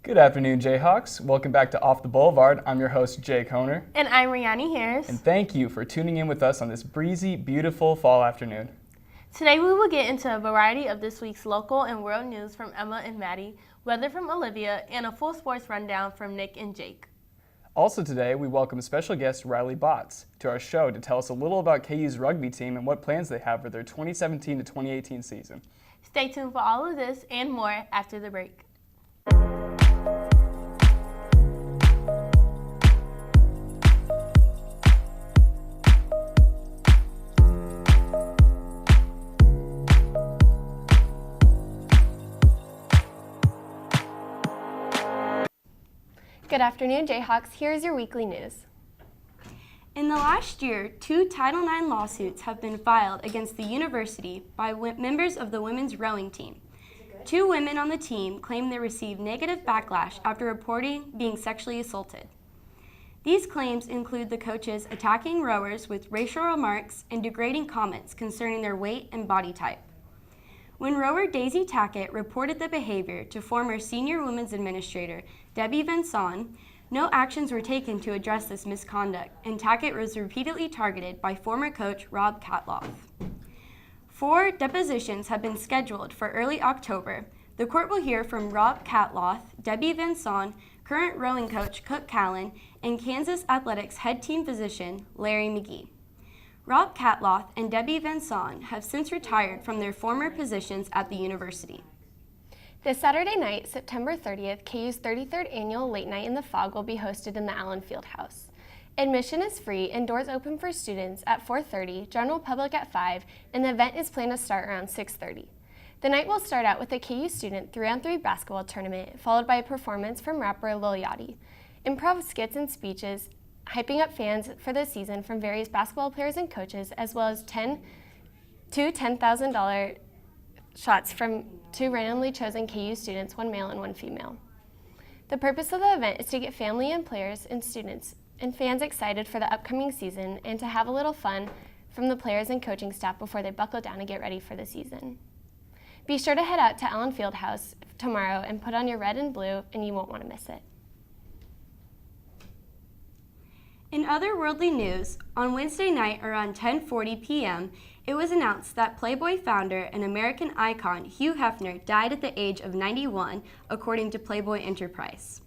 Good afternoon, Jayhawks. Welcome back to Off the Boulevard. I'm your host, Jay Koner. And I'm Rihanna Harris. And thank you for tuning in with us on this breezy, beautiful fall afternoon. Today we will get into a variety of this week's local and world news from Emma and Maddie, weather from Olivia, and a full sports rundown from Nick and Jake. Also today, we welcome special guest Riley Botts to our show to tell us a little about KU's rugby team and what plans they have for their 2017 to 2018 season. Stay tuned for all of this and more after the break. Good afternoon, Jayhawks. Here's your weekly news. In the last year, 2 Title IX lawsuits have been filed against the university by members of the women's rowing team. 2 women on the team claim they received negative backlash after reporting being sexually assaulted. These claims include the coaches attacking rowers with racial remarks and degrading comments concerning their weight and body type. When rower Daisy Tackett reported the behavior to former senior women's administrator Debbie Vinson, no actions were taken to address this misconduct, and Tackett was repeatedly targeted by former coach Rob Catloff. 4 depositions have been scheduled for early October. The court will hear from Rob Catloff, Debbie Vinson, current rowing coach Cook Callan, and Kansas Athletics head team physician Larry McGee. Rob Catloff and Debbie Vinson have since retired from their former positions at the university. This Saturday night, September 30th, KU's 33rd annual Late Night in the Fog will be hosted in the Allen Fieldhouse. Admission is free and doors open for students at 4:30, general public at 5, and the event is planned to start around 6:30. The night will start out with a KU student 3-on-3 basketball tournament, followed by a performance from rapper Lil Yachty, improv skits and speeches, hyping up fans for the season from various basketball players and coaches, as well as two $10,000 shots from 2 randomly chosen KU students, 1 male and 1 female. The purpose of the event is to get family and players and students and fans excited for the upcoming season and to have a little fun from the players and coaching staff before they buckle down and get ready for the season. Be sure to head out to Allen Fieldhouse tomorrow and put on your red and blue, and you won't want to miss it. In other worldly news, on Wednesday night around 10:40 p.m., it was announced that Playboy founder and American icon Hugh Hefner died at the age of 91, according to Playboy Enterprise.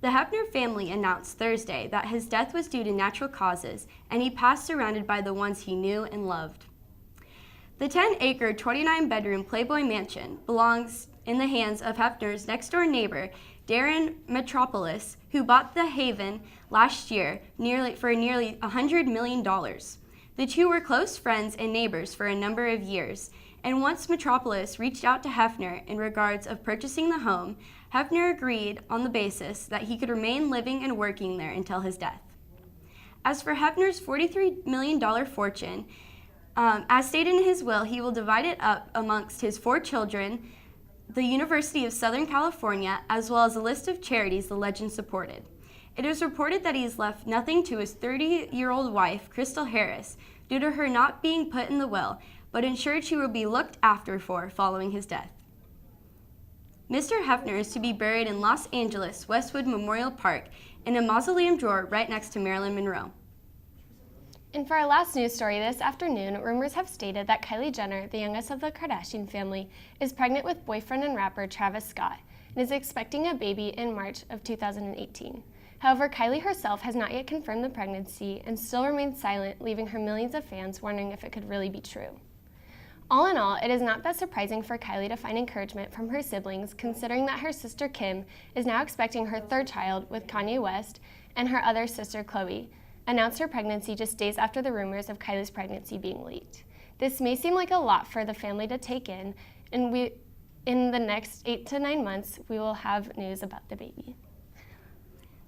The Hefner family announced Thursday that his death was due to natural causes, and he passed surrounded by the ones he knew and loved. The 10-acre, 29-bedroom Playboy mansion belongs in the hands of Hefner's next-door neighbor, Darren Metropolis, who bought the Haven last year for nearly $100 million. The two were close friends and neighbors for a number of years, and once Metropolis reached out to Hefner in regards of purchasing the home, Hefner agreed on the basis that he could remain living and working there until his death. As for Hefner's $43 million fortune, as stated in his will, he will divide it up amongst his 4 children, the University of Southern California, as well as a list of charities the legend supported. It is reported that he has left nothing to his 30-year-old wife, Crystal Harris, due to her not being put in the will, but ensured she will be looked after for following his death. Mr. Hefner is to be buried in Los Angeles Westwood Memorial Park in a mausoleum drawer right next to Marilyn Monroe. And for our last news story this afternoon, rumors have stated that Kylie Jenner, the youngest of the Kardashian family, is pregnant with boyfriend and rapper Travis Scott and is expecting a baby in March of 2018. However, Kylie herself has not yet confirmed the pregnancy and still remains silent, leaving her millions of fans wondering if it could really be true. All in all, it is not that surprising for Kylie to find encouragement from her siblings, considering that her sister Kim is now expecting her 3rd child with Kanye West, and her other sister Khloe announced her pregnancy just days after the rumors of Kylie's pregnancy being leaked. This may seem like a lot for the family to take in, and in the next 8 to 9 months, we will have news about the baby.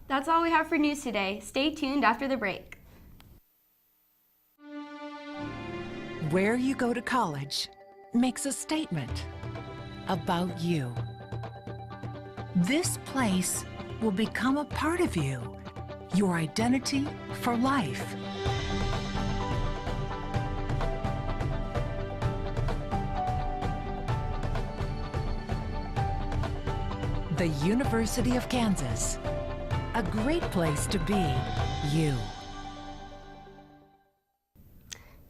That's all we have for news today. Stay tuned after the break. Where you go to college makes a statement about you. This place will become a part of you, your identity for life. The University of Kansas. A great place to be you.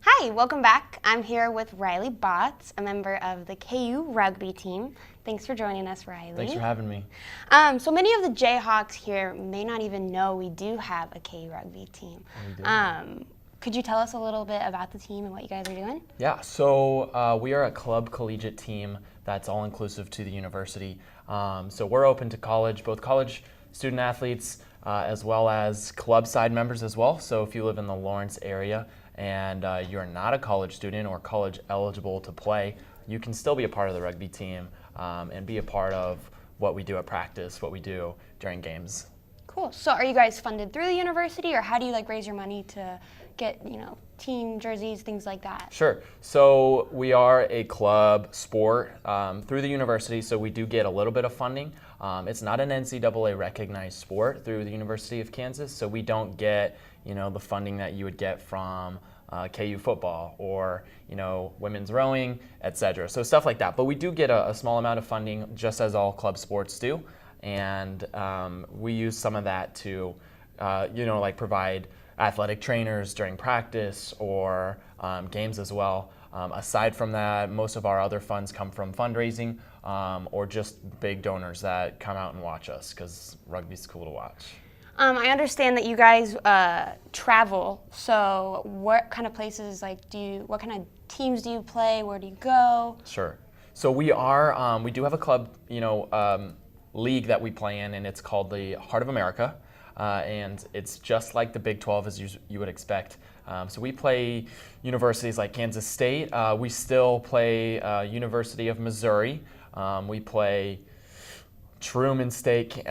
Hi, welcome back. I'm here with Riley Botts, a member of the KU Rugby team. Thanks for joining us, Riley. Thanks for having me. So many of the Jayhawks here may not even know we do have a KU Rugby team. We do. Could you tell us a little bit about the team and what you guys are doing? Yeah, so we are a club collegiate team that's all inclusive to the university. So we're open to college, both college student athletes as well as club side members as well. So if you live in the Lawrence area and you're not a college student or college eligible to play, you can still be a part of the rugby team and be a part of what we do at practice, what we do during games. Cool. So are you guys funded through the university, or how do you raise your money to get, team jerseys, things like that? Sure. So we are a club sport through the university, so we do get a little bit of funding. It's not an NCAA recognized sport through the University of Kansas, so we don't get, the funding that you would get from KU football or, women's rowing, etc. So stuff like that. But we do get a small amount of funding, just as all club sports do. And we use some of that to, provide athletic trainers during practice or games as well. Aside from that, most of our other funds come from fundraising or just big donors that come out and watch us, because rugby's cool to watch. I understand that you guys travel. So what kind of places what kind of teams do you play? Where do you go? Sure. So we do have a club, league that we play in, and it's called the Heart of America. And it's just like the Big 12 as you would expect. So we play universities like Kansas State. We still play University of Missouri. We play Truman State,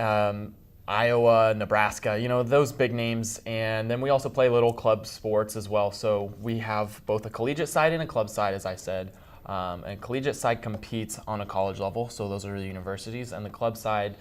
Iowa, Nebraska, those big names. And then we also play little club sports as well. So we have both a collegiate side and a club side, as I said. And collegiate side competes on a college level, so those are the universities, and the club side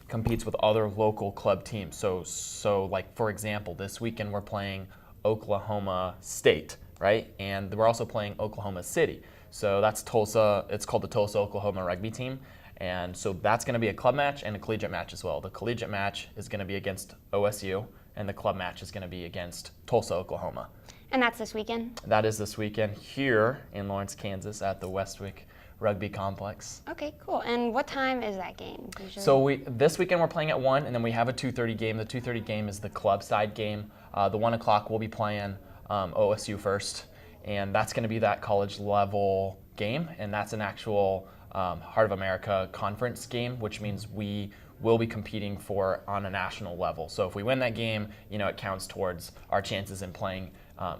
competes with other local club teams. So like, for example, this weekend we're playing Oklahoma State, right? And we're also playing Oklahoma City. So that's Tulsa. It's called the Tulsa Oklahoma Rugby Team. And so that's going to be a club match and a collegiate match as well. The collegiate match is going to be against OSU, and the club match is going to be against Tulsa, Oklahoma. And that's this weekend? That is this weekend here in Lawrence, Kansas at the Westwick Rugby Complex. Okay, cool. And what time is that game usually? So this weekend we're playing at 1, and then we have a 2:30 game. The 2:30 game is the club side game. The 1 o'clock we'll be playing OSU first, and that's going to be that college level game, and that's an actual Heart of America conference game, which means we will be competing on a national level. So if we win that game, it counts towards our chances in playing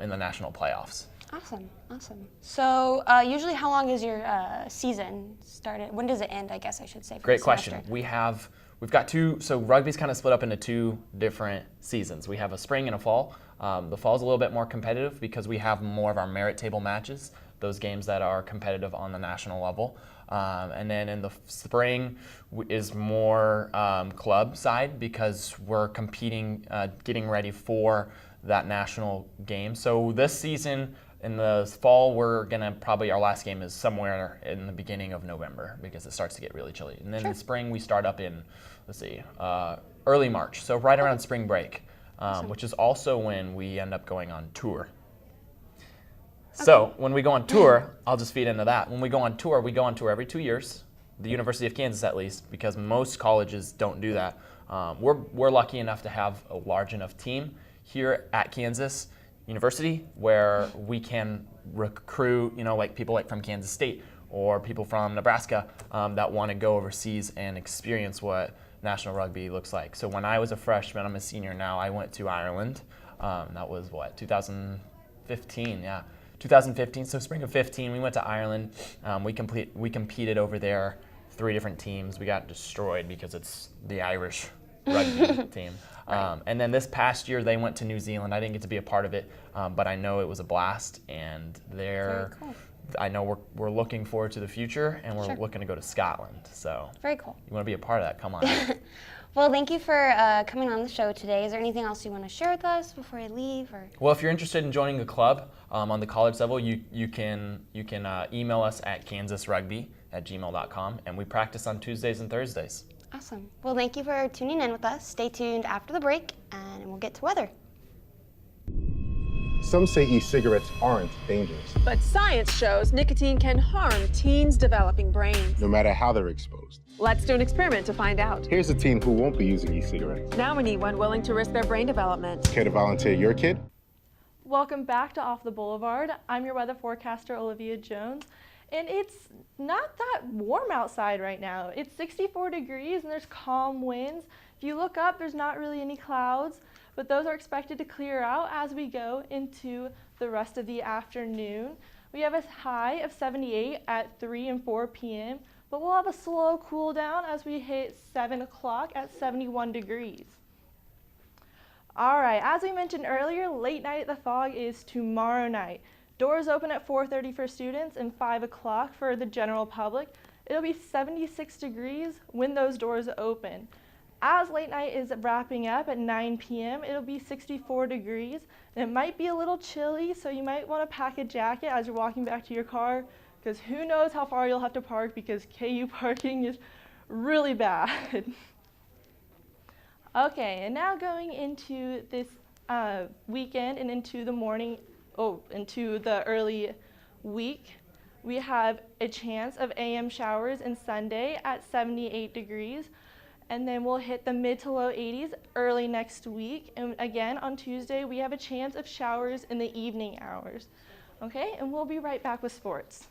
in the national playoffs. Awesome. So usually how long is your season started? When does it end, I guess I should say? Great question. We've got two, so rugby's kind of split up into two different seasons. We have a spring and a fall. The fall's a little bit more competitive because we have more of our merit table matches, those games that are competitive on the national level. And then in the spring is more club side because we're competing, getting ready for that national game. So this season, in the fall, our last game is somewhere in the beginning of November because it starts to get really chilly. And then in the spring, we start up in, early March. So right around spring break, which is also when we end up going on tour. So when we go on tour, I'll just feed into that. When we go on tour every 2 years, the University of Kansas at least, because most colleges don't do that. We're lucky enough to have a large enough team here at Kansas University where we can recruit, people from Kansas State or people from Nebraska that want to go overseas and experience what national rugby looks like. So when I was a freshman, I'm a senior now, I went to Ireland. That was 2015, yeah. 2015, so spring of 15, we went to Ireland. We competed over there, 3 different teams. We got destroyed because it's the Irish rugby team. And then this past year, they went to New Zealand. I didn't get to be a part of it, but I know it was a blast. And Cool. I know we're looking forward to the future, and we're looking to go to Scotland. So very cool. You want to be a part of that? Come on. Well, thank you for coming on the show today. Is there anything else you want to share with us before I leave? Or? Well, if you're interested in joining a club on the college level, you can email us at Kansas Rugby @gmail.com, and we practice on Tuesdays and Thursdays. Awesome. Well, thank you for tuning in with us. Stay tuned after the break, and we'll get to weather. Some say e-cigarettes aren't dangerous, But science shows nicotine can harm teens' developing brains. no matter how they're exposed. Let's do an experiment to find out. Here's a teen who won't be using e-cigarettes. Now we need one willing to risk their brain development. Care to volunteer your kid? Welcome back to Off the Boulevard. I'm your weather forecaster, Olivia Jones, and it's not that warm outside right now. It's 64 degrees and there's calm winds. If you look up, there's not really any clouds, but those are expected to clear out as we go into the rest of the afternoon. We have a high of 78 at 3 and 4 p.m., but we'll have a slow cool down as we hit 7 o'clock at 71 degrees. All right, as we mentioned earlier, late night at the Fog is tomorrow night. Doors open at 4:30 for students and 5 o'clock for the general public. It'll be 76 degrees when those doors open. As late night is wrapping up at 9 p.m., it'll be 64 degrees, and it might be a little chilly, so you might want to pack a jacket as you're walking back to your car, because who knows how far you'll have to park, because KU parking is really bad. Okay, and now going into this weekend and into the early week, we have a chance of AM showers on Sunday at 78 degrees. And then we'll hit the mid to low 80s early next week. And again, on Tuesday, we have a chance of showers in the evening hours. Okay, and we'll be right back with sports.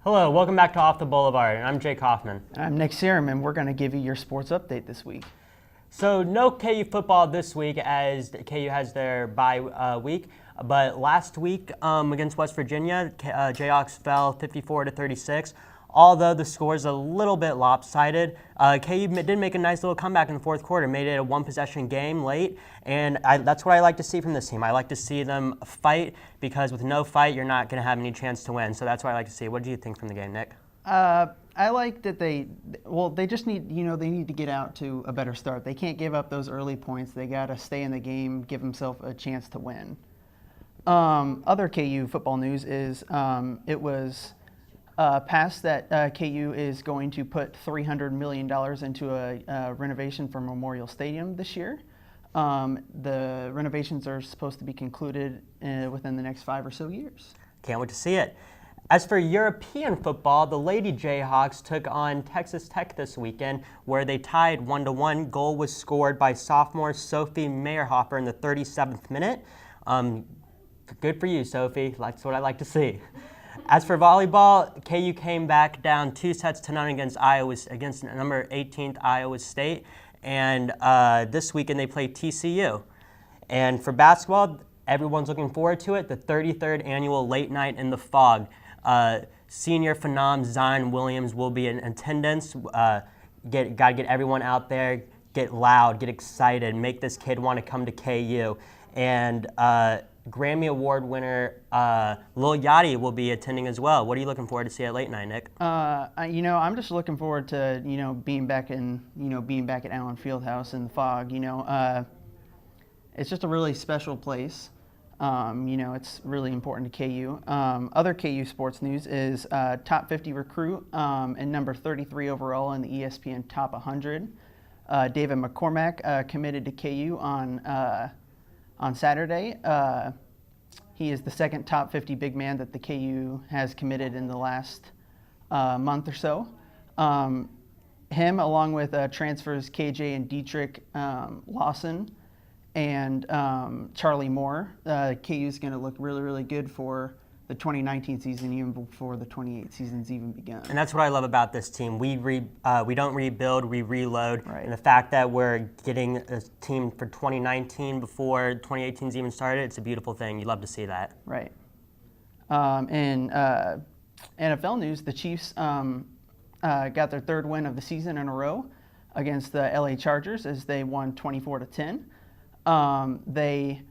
Hello, welcome back to Off the Boulevard, and I'm Jake Hoffman. I'm Nick Serum, and we're going to give you your sports update this week. So no KU football this week as KU has their bye week, but last week against West Virginia, Jayhawks fell 54-36. Although the score is a little bit lopsided, KU did make a nice little comeback in the fourth quarter, made it a one-possession game late, and that's what I like to see from this team. I like to see them fight, because with no fight, you're not going to have any chance to win. So that's what I like to see. What do you think from the game, Nick? I like that they just need, they need to get out to a better start. They can't give up those early points. They got to stay in the game, give themselves a chance to win. Other KU football news is it was passed that KU is going to put $300 million into a renovation for Memorial Stadium this year. The renovations are supposed to be concluded within the next 5 or so years. Can't wait to see it. As for European football, the Lady Jayhawks took on Texas Tech this weekend, where they tied 1-1. Goal was scored by sophomore Sophie Meyerhofer in the 37th minute. Good for you, Sophie. That's what I like to see. As for volleyball, KU came back down 2-0 against number 18th Iowa State, and this weekend they play TCU. And for basketball, everyone's looking forward to it, the 33rd annual Late Night in the Fog. Senior phenom Zion Williams will be in attendance. Gotta get everyone out there, get loud, get excited, make this kid want to come to KU. And Grammy Award winner Lil Yachty will be attending as well. What are you looking forward to see at Late Night, Nick? I'm just looking forward to being back at Allen Fieldhouse in the Fog. It's just a really special place. It's really important to KU. Other KU sports news is top 50 recruit and number 33 overall in the ESPN Top 100. David McCormack committed to KU on Saturday. He is the second top 50 big man that the KU has committed in the last month or so. Him, along with transfers KJ and Dietrich Lawson and Charlie Moore, KU is going to look really, really good for the 2019 season, even before the 28 season's even begun. And that's what I love about this team. We don't rebuild, we reload. Right. And the fact that we're getting a team for 2019 before 2018's even started, it's a beautiful thing. You love to see that. Right. In NFL news, the Chiefs got their third win of the season in a row against the LA Chargers as they won 24-10. They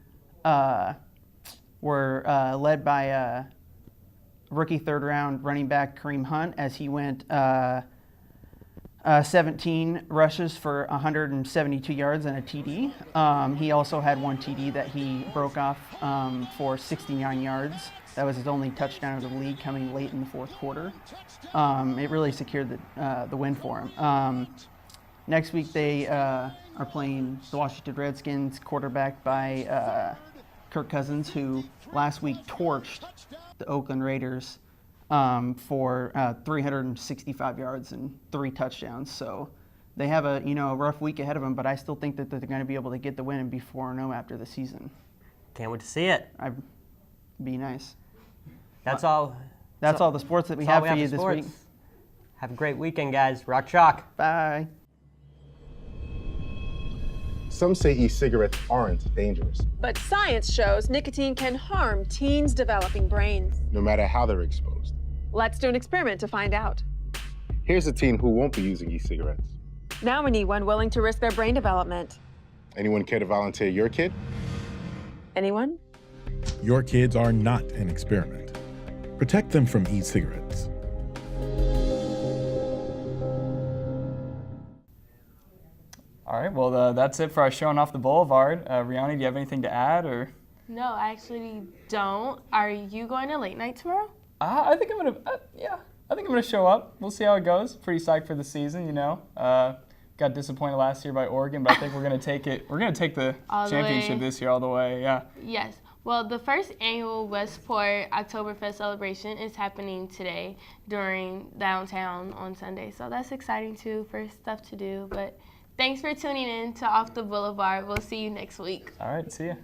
were led by rookie third-round running back Kareem Hunt as he went 17 rushes for 172 yards and a TD. He also had one TD that he broke off for 69 yards. That was his only touchdown of the league, coming late in the fourth quarter. It really secured the win for him. Next week they are playing the Washington Redskins, quarterbacked by Kirk Cousins, who last week torched the Oakland Raiders for 365 yards and 3 touchdowns. So they have a rough week ahead of them, but I still think that they're going to be able to get the win and be 4-0 after the season. Can't wait to see it. I'd be nice. That's all. That's all the sports that we have for you this week. Have a great weekend, guys. Rock chalk. Bye. Some say e-cigarettes aren't dangerous, But science shows nicotine can harm teens' developing brains. no matter how they're exposed. Let's do an experiment to find out. Here's a teen who won't be using e-cigarettes. Now we need one willing to risk their brain development. Anyone care to volunteer your kid? Anyone? Your kids are not an experiment. Protect them from e-cigarettes. All right, well, that's it for our show on Off the Boulevard. Rihanna, do you have anything to add, or? No, I actually don't. Are you going to late night tomorrow? I think I'm gonna, I think I'm gonna show up. We'll see how it goes. Pretty psyched for the season, you know. Got disappointed last year by Oregon, but I think we're gonna take it. We're gonna take the championship this year all the way. Yeah. Yes. Well, the first annual Westport Oktoberfest celebration is happening today during downtown on Sunday, so that's exciting too for stuff to do. But thanks for tuning in to Off the Boulevard. We'll see you next week. All right, see ya.